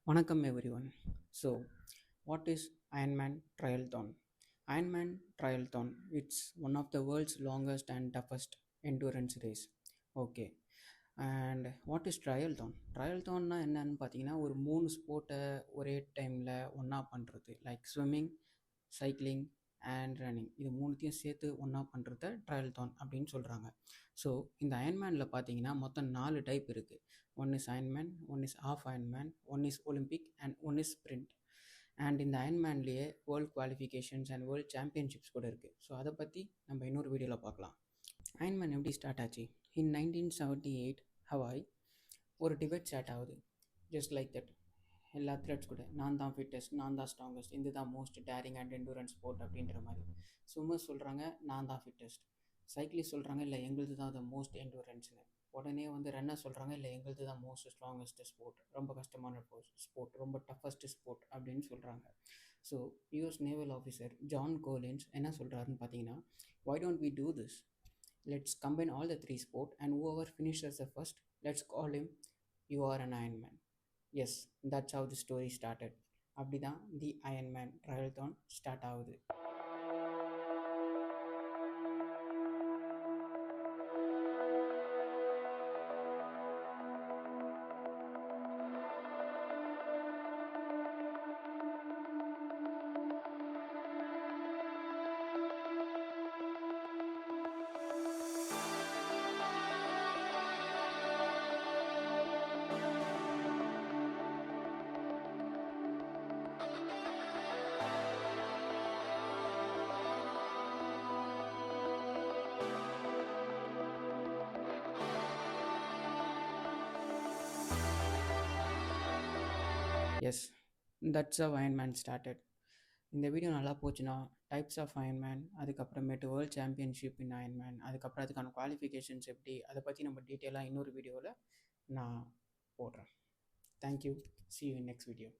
Welcome everyone. So, what is Ironman Triathlon? Ironman Triathlon, it's one of the world's longest and toughest endurance race. Okay. And what is ட்ரையல்தான் ட்ரையல்தான்னா என்னன்னு பார்த்தீங்கன்னா ஒரு 3 ஸ்போர்ட்டை ஒரே டைமில் ஒன்றா பண்ணுறது like swimming, cycling and running. இது மூணுத்தையும் சேர்த்து ஒன்றா பண்ணுறத ட்ரையல்தான் அப்படின்னு சொல்கிறாங்க. ஸோ இந்த அயன்மேனில் பார்த்தீங்கன்னா மொத்தம் 4 டைப் இருக்குது. One is Ironman, one is half Ironman, one is Olympic and one is sprint. And இந்த அயன்மேன்லேயே world qualifications and world championships கூட இருக்குது. ஸோ அதை பற்றி நம்ம இன்னொரு வீடியோவில் பார்க்கலாம். அயன்மேன் எப்படி ஸ்டார்ட் ஆச்சு? இன் 1978 ஹவாய் ஒரு டிபேட் ஸ்டார்ட் ஆகுது. ஜஸ்ட் லைக் தட் எல்லா அத்லெட்ஸ் கூட நான் தான் ஃபிட்டஸ்ட், நான் தான் ஸ்ட்ராங்கஸ்ட், இது தான் most daring and endurance sport அப்படின்ற மாதிரி. ஸ்விம்மர்ஸ் சொல்கிறாங்க நான் தான் ஃபிட்டஸ்ட், சைக்கிளிஸ்ட் சொல்கிறாங்க இல்லை எங்களுது தான் த மோஸ்ட் எண்டூரன்ஸ்னு. உடனே ரன்னர் சொல்கிறாங்க இல்லை எங்களுது தான் மோஸ்ட் ஸ்ட்ராங்கஸ்ட் ஸ்போர்ட், ரொம்ப கஷ்டமான ஸ்போர்ட், ரொம்ப டஃபஸ்ட் ஸ்போர்ட் அப்படின்னு சொல்கிறாங்க. So US naval officer John Collins என்ன சொல்கிறாருன்னு பார்த்தீங்கன்னா, why don't we do this? Let's combine all the 3 sports and whoever finishes the first, let's call him you are an Iron Man. Yes, that's how the story started. அப்படிதான் the Ironman ட்ரையல்தான் start ஆகுது. Yes, that's how Ironman started. இந்த video நல்லா போச்சுன்னா types of Ironman, அதுக்கப்புறமேட்டு world championship in Ironman, அதுக்கப்புறம் அதுக்கான qualifications எப்படி, அதை பற்றி நம்ம டீட்டெயிலாக இன்னொரு வீடியோவில் நான் போடுறேன். Thank you. See you in next video.